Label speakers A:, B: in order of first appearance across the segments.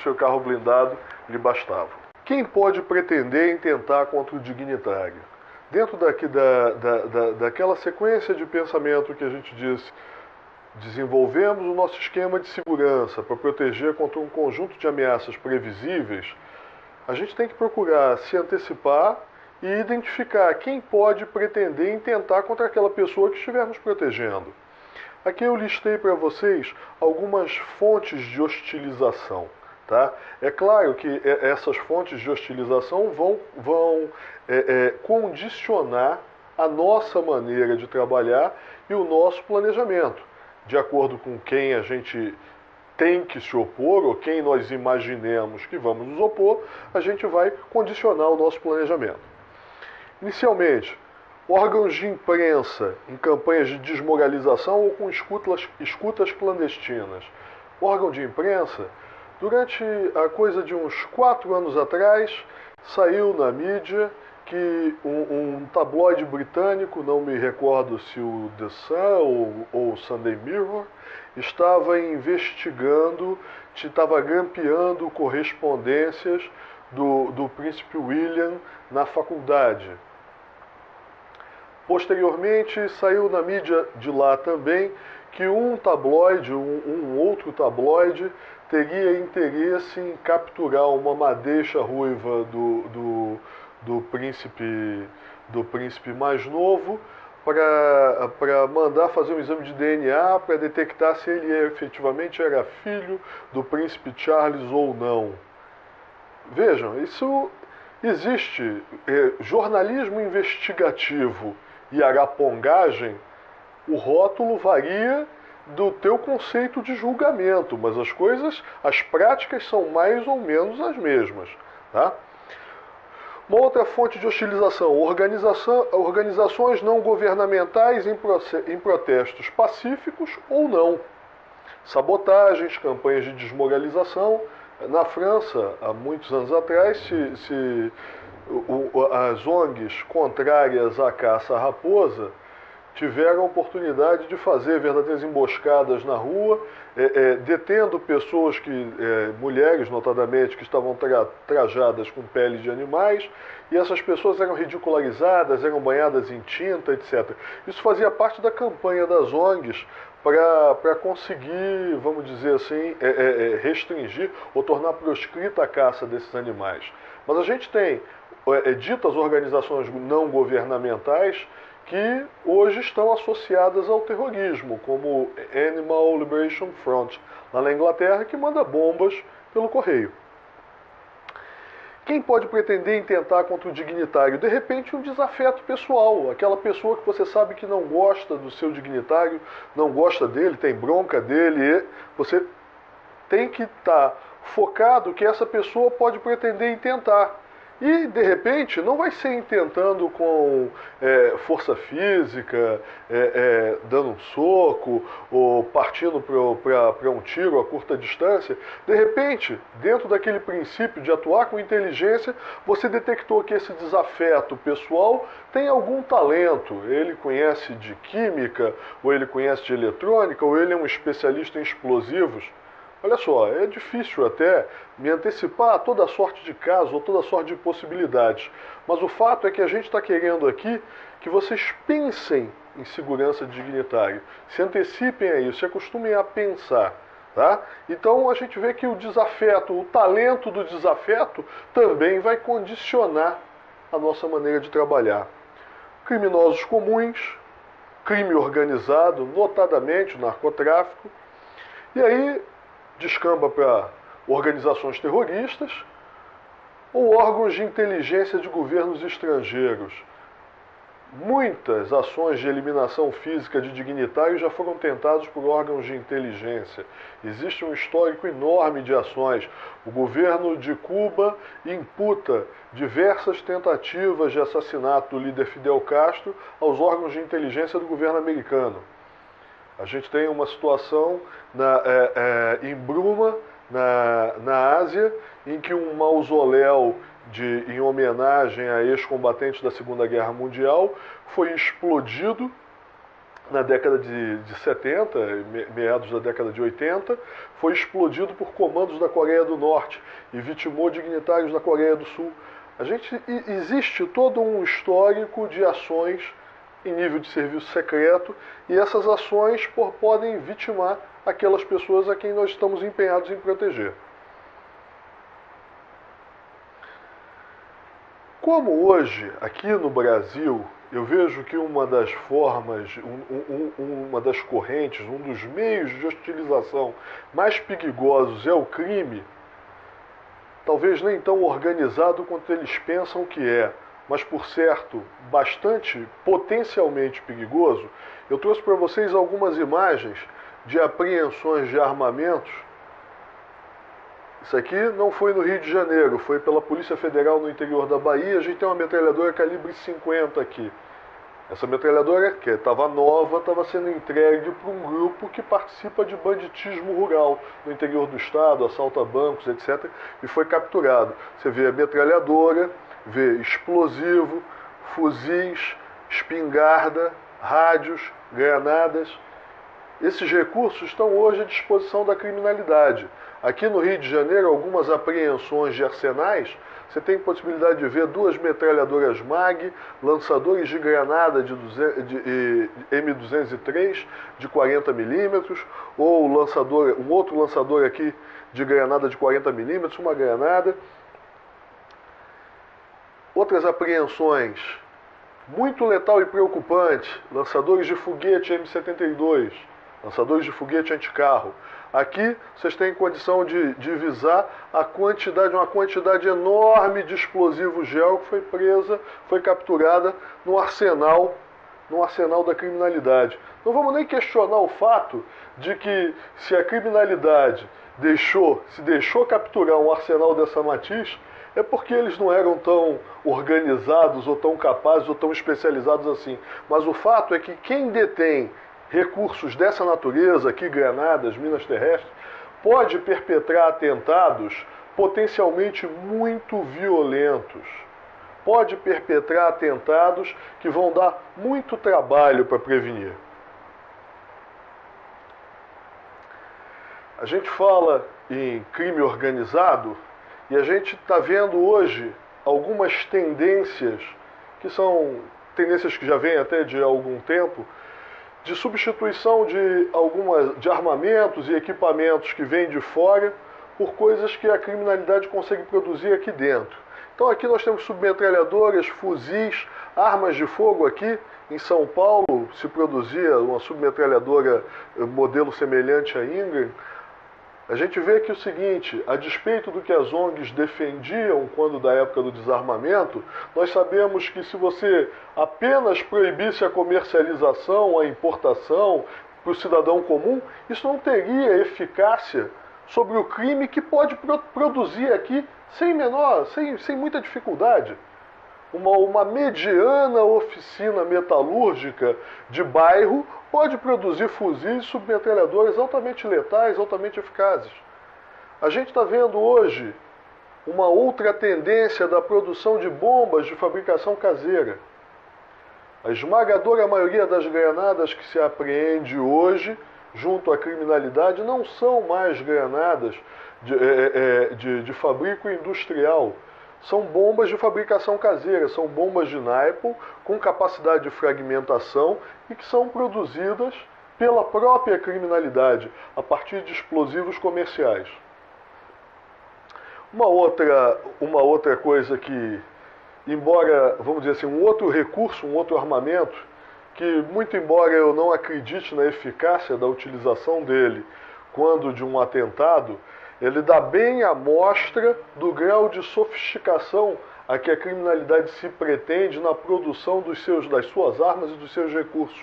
A: seu carro blindado lhe bastava. Quem pode pretender intentar contra o dignitário? Dentro daquela sequência de pensamento que a gente disse, desenvolvemos o nosso esquema de segurança para proteger contra um conjunto de ameaças previsíveis. A gente tem que procurar se antecipar e identificar quem pode pretender intentar contra aquela pessoa que estiver nos protegendo. Aqui eu listei para vocês algumas fontes de hostilização. Tá? É claro que essas fontes de hostilização vão condicionar a nossa maneira de trabalhar e o nosso planejamento, de acordo com quem a gente tem que se opor ou quem nós imaginemos que vamos nos opor, a gente vai condicionar o nosso planejamento. Inicialmente, órgãos de imprensa em campanhas de desmoralização ou com escutas clandestinas. Órgão de imprensa, durante a coisa de uns 4 anos atrás, saiu na mídia que um tabloide britânico, não me recordo se o The Sun ou o Sunday Mirror, estava investigando, estava grampeando correspondências do príncipe William na faculdade. Posteriormente, saiu na mídia de lá também que um tabloide, um outro tabloide, teria interesse em capturar uma madeixa ruiva do príncipe mais novo para mandar fazer um exame de DNA para detectar se ele efetivamente era filho do príncipe Charles ou não. Vejam, isso existe. Jornalismo investigativo e arapongagem, o rótulo varia do teu conceito de julgamento, mas as práticas são mais ou menos as mesmas. Tá? Uma outra fonte de hostilização, organizações não governamentais em protestos pacíficos ou não. Sabotagens, campanhas de desmoralização. Na França, há muitos anos atrás, as ONGs contrárias à caça à raposa tiveram a oportunidade de fazer verdadeiras emboscadas na rua, detendo pessoas, mulheres notadamente, que estavam trajadas com pele de animais, e essas pessoas eram ridicularizadas, eram banhadas em tinta, etc. Isso fazia parte da campanha das ONGs para conseguir, vamos dizer assim, restringir ou tornar proscrita a caça desses animais. Mas a gente tem ditas organizações não governamentais que hoje estão associadas ao terrorismo, como Animal Liberation Front, lá na Inglaterra, que manda bombas pelo correio. Quem pode pretender intentar contra o dignitário? De repente, um desafeto pessoal. Aquela pessoa que você sabe que não gosta do seu dignitário, não gosta dele, tem bronca dele, e você tem que estar focado que essa pessoa pode pretender intentar. E, de repente, não vai ser intentando com força física, dando um soco, ou partindo para um tiro a curta distância. De repente, dentro daquele princípio de atuar com inteligência, você detectou que esse desafeto pessoal tem algum talento. Ele conhece de química, ou ele conhece de eletrônica, ou ele é um especialista em explosivos. Olha só, é difícil até me antecipar a toda sorte de casos ou toda sorte de possibilidades. Mas o fato é que a gente está querendo aqui que vocês pensem em segurança dignitária. Se antecipem a isso, se acostumem a pensar. Tá? Então a gente vê que o desafeto, o talento do desafeto também vai condicionar a nossa maneira de trabalhar. Criminosos comuns, crime organizado, notadamente o narcotráfico. E aí descamba para organizações terroristas ou órgãos de inteligência de governos estrangeiros. Muitas ações de eliminação física de dignitários já foram tentadas por órgãos de inteligência. Existe um histórico enorme de ações. O governo de Cuba imputa diversas tentativas de assassinato do líder Fidel Castro aos órgãos de inteligência do governo americano. A gente tem uma situação em Bruma, na Ásia, em que um mausoléu em homenagem a ex-combatentes da Segunda Guerra Mundial foi explodido na década de 70, meados da década de 80, foi explodido por comandos da Coreia do Norte e vitimou dignitários da Coreia do Sul. Existe todo um histórico de ações em nível de serviço secreto e essas ações podem vitimar aquelas pessoas a quem nós estamos empenhados em proteger. Como hoje, aqui no Brasil, eu vejo que uma das formas, uma das correntes, um dos meios de hostilização mais perigosos é o crime, talvez nem tão organizado quanto eles pensam que é, mas por certo, bastante potencialmente perigoso. Eu trouxe para vocês algumas imagens de apreensões de armamentos. Isso aqui não foi no Rio de Janeiro, foi pela Polícia Federal no interior da Bahia. A gente tem uma metralhadora calibre 50 aqui. Essa metralhadora, que estava nova, estava sendo entregue para um grupo que participa de banditismo rural no interior do estado, assalta bancos, etc. E foi capturado. Você vê a metralhadora, vê explosivo, fuzis, espingarda, rádios, granadas. Esses recursos estão hoje à disposição da criminalidade. Aqui no Rio de Janeiro, algumas apreensões de arsenais, você tem possibilidade de ver 2 metralhadoras MAG, lançadores de granada de M203 de 40 milímetros, ou um outro lançador aqui de granada de 40 milímetros, uma granada. Outras apreensões, muito letal e preocupante, lançadores de foguete M72, lançadores de foguete anticarro. Aqui vocês têm condição de visar uma quantidade enorme de explosivo gel que foi capturada no arsenal da criminalidade. Não vamos nem questionar o fato de que se a criminalidade se deixou capturar um arsenal dessa matiz, é porque eles não eram tão organizados ou tão capazes ou tão especializados assim. Mas o fato é que quem detém recursos dessa natureza, aqui granadas, minas terrestres, pode perpetrar atentados potencialmente muito violentos. Pode perpetrar atentados que vão dar muito trabalho para prevenir. A gente fala em crime organizado e a gente está vendo hoje algumas tendências que são tendências que já vêm até de algum tempo, de substituição de armamentos e equipamentos que vêm de fora por coisas que a criminalidade consegue produzir aqui dentro. Então aqui nós temos submetralhadoras, fuzis, armas de fogo aqui. Em São Paulo se produzia uma submetralhadora modelo semelhante à Ingram. A gente vê que o seguinte, a despeito do que as ONGs defendiam quando da época do desarmamento, nós sabemos que se você apenas proibisse a comercialização, a importação para o cidadão comum, isso não teria eficácia sobre o crime que pode produzir aqui sem muita dificuldade. Uma mediana oficina metalúrgica de bairro pode produzir fuzis e submetralhadoras altamente letais, altamente eficazes. A gente está vendo hoje uma outra tendência da produção de bombas de fabricação caseira. A esmagadora maioria das granadas que se apreende hoje junto à criminalidade não são mais granadas de fabrico industrial. São bombas de fabricação caseira, são bombas de naipe com capacidade de fragmentação e que são produzidas pela própria criminalidade, a partir de explosivos comerciais. Uma outra coisa que, embora, vamos dizer assim, um outro recurso, um outro armamento, que muito embora eu não acredite na eficácia da utilização dele quando de um atentado, ele dá bem a mostra do grau de sofisticação a que a criminalidade se pretende na produção das suas armas e dos seus recursos.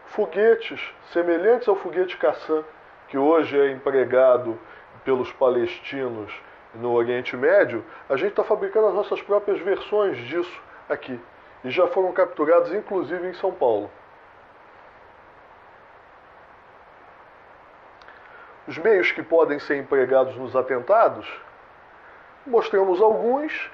A: Foguetes semelhantes ao foguete Qassam, que hoje é empregado pelos palestinos no Oriente Médio, a gente está fabricando as nossas próprias versões disso aqui. E já foram capturados, inclusive, em São Paulo. Os meios que podem ser empregados nos atentados, mostramos alguns,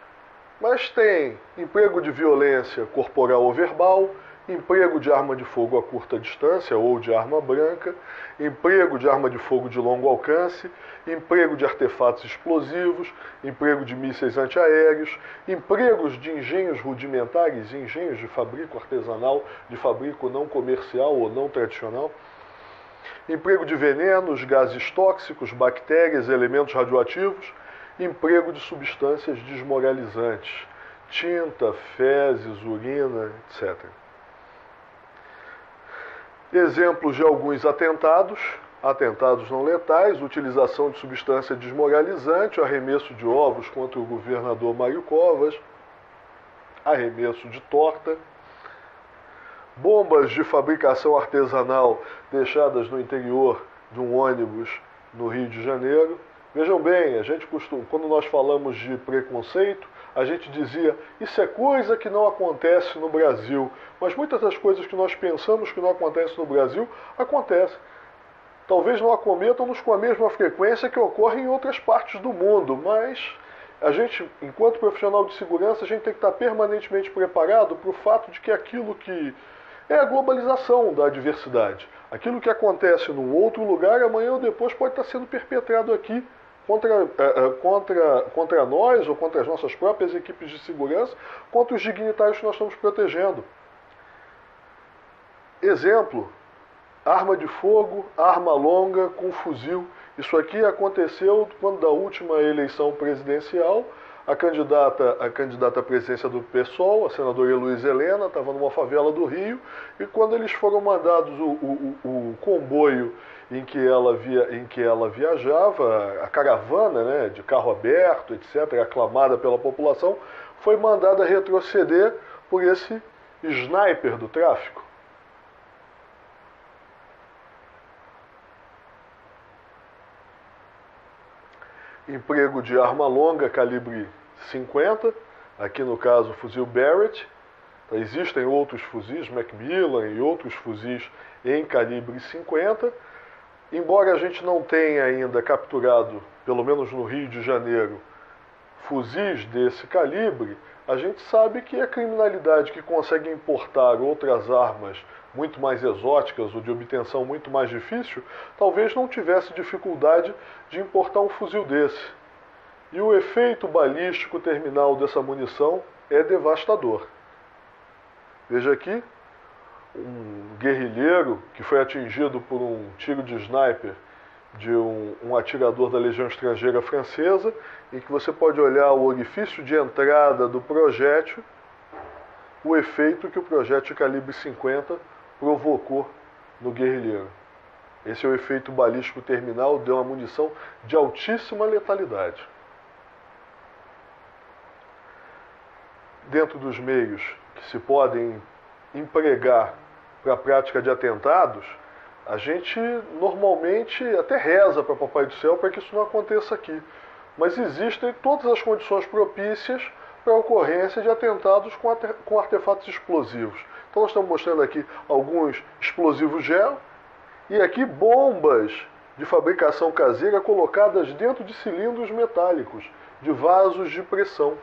A: mas tem emprego de violência corporal ou verbal, emprego de arma de fogo a curta distância ou de arma branca, emprego de arma de fogo de longo alcance, emprego de artefatos explosivos, emprego de mísseis antiaéreos, empregos de engenhos rudimentares, engenhos de fabrico artesanal, de fabrico não comercial ou não tradicional, emprego de venenos, gases tóxicos, bactérias, elementos radioativos, emprego de substâncias desmoralizantes, tinta, fezes, urina, etc. Exemplos de alguns atentados não letais, utilização de substância desmoralizante, arremesso de ovos contra o governador Mário Covas, arremesso de torta, bombas de fabricação artesanal deixadas no interior de um ônibus no Rio de Janeiro. Vejam bem, a gente costuma, quando nós falamos de preconceito, a gente dizia, isso é coisa que não acontece no Brasil. Mas muitas das coisas que nós pensamos que não acontecem no Brasil, acontecem. Talvez não acometam-nos com a mesma frequência que ocorre em outras partes do mundo, mas a gente, enquanto profissional de segurança, a gente tem que estar permanentemente preparado para o fato de que aquilo que é a globalização da adversidade. Aquilo que acontece num outro lugar, amanhã ou depois pode estar sendo perpetrado aqui contra nós ou contra as nossas próprias equipes de segurança, contra os dignitários que nós estamos protegendo. Exemplo, arma de fogo, arma longa com fuzil. Isso aqui aconteceu quando da última eleição presidencial, a candidata à presidência do PSOL, a senadora Heloísa Helena, estava numa favela do Rio, e quando eles foram mandados o comboio em que ela viajava, a caravana, né, de carro aberto, etc., aclamada pela população, foi mandada retroceder por esse sniper do tráfico. Emprego de arma longa calibre 50, aqui no caso fuzil Barrett. Existem outros fuzis, Macmillan e outros fuzis em calibre 50. Embora a gente não tenha ainda capturado, pelo menos no Rio de Janeiro, fuzis desse calibre, a gente sabe que a criminalidade que consegue importar outras armas muito mais exóticas ou de obtenção muito mais difícil, talvez não tivesse dificuldade de importar um fuzil desse. E o efeito balístico terminal dessa munição é devastador. Veja aqui, um guerrilheiro que foi atingido por um tiro de sniper de um atirador da Legião Estrangeira Francesa, em que você pode olhar o orifício de entrada do projétil, o efeito que o projétil calibre 50 provocou no guerrilheiro. Esse é o efeito balístico terminal de uma munição de altíssima letalidade. Dentro dos meios que se podem empregar para a prática de atentados, a gente normalmente até reza para Papai do Céu para que isso não aconteça aqui. Mas existem todas as condições propícias para a ocorrência de atentados com artefatos explosivos. Então nós estamos mostrando aqui alguns explosivos gel e aqui bombas de fabricação caseira colocadas dentro de cilindros metálicos, de vasos de pressão.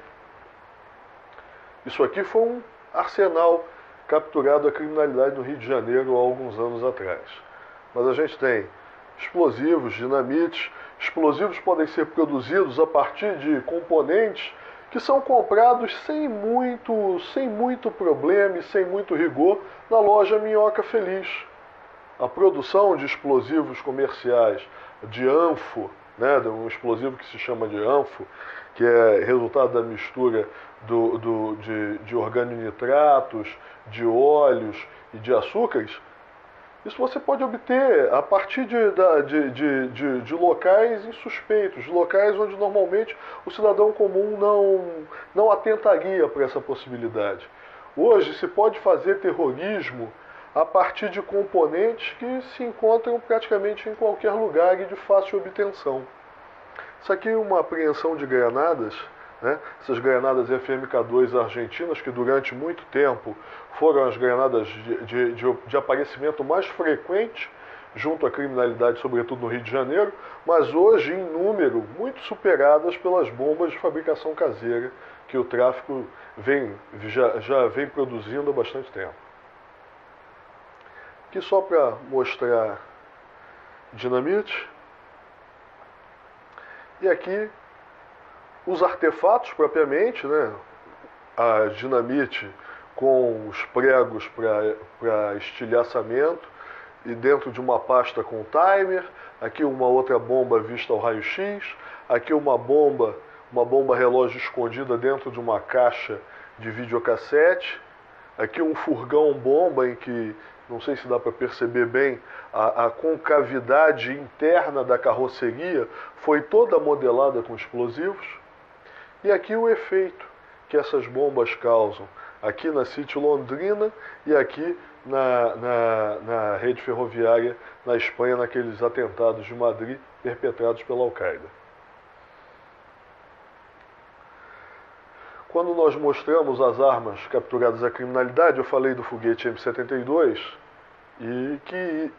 A: Isso aqui foi um arsenal capturado a criminalidade no Rio de Janeiro há alguns anos atrás. Mas a gente tem explosivos, dinamites. Explosivos podem ser produzidos a partir de componentes que são comprados sem muito problema e sem muito rigor na loja Minhoca Feliz. A produção de explosivos comerciais de anfo, né, um explosivo que se chama de anfo, que é resultado da mistura de organonitratos, de óleos e de açúcares, isso você pode obter a partir de locais insuspeitos, de locais onde normalmente o cidadão comum não atentaria para essa possibilidade. Hoje se pode fazer terrorismo a partir de componentes que se encontram praticamente em qualquer lugar e de fácil obtenção. Isso aqui é uma apreensão de granadas, né? Essas granadas FMK2 argentinas, que durante muito tempo foram as granadas de aparecimento mais frequente junto à criminalidade, sobretudo no Rio de Janeiro, mas hoje em número muito superadas pelas bombas de fabricação caseira que o tráfico já vem produzindo há bastante tempo. Aqui só para mostrar dinamite. E aqui os artefatos propriamente, né? A dinamite com os pregos para estilhaçamento e dentro de uma pasta com timer. Aqui uma outra bomba vista ao raio-x. Aqui uma bomba relógio escondida dentro de uma caixa de videocassete. Aqui um furgão bomba em que, não sei se dá para perceber bem, a concavidade interna da carroceria foi toda modelada com explosivos. E aqui o efeito que essas bombas causam, aqui na City Londrina e aqui na rede ferroviária na Espanha, naqueles atentados de Madrid perpetrados pela Al-Qaeda. Quando nós mostramos as armas capturadas à criminalidade, eu falei do foguete M72 e que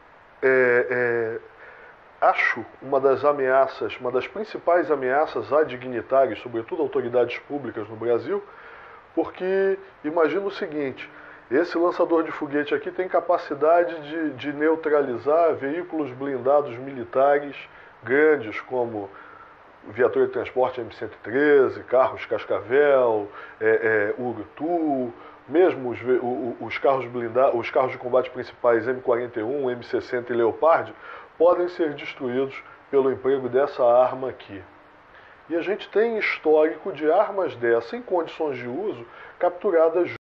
A: acho uma das principais ameaças a dignitários, sobretudo autoridades públicas no Brasil, porque imagina o seguinte: esse lançador de foguete aqui tem capacidade de neutralizar veículos blindados militares grandes, como viatura de transporte M113, carros Cascavel, Urutu, mesmo os carros blindados, os carros de combate principais M41, M60 e Leopard podem ser destruídos pelo emprego dessa arma aqui. E a gente tem histórico de armas dessa em condições de uso capturadas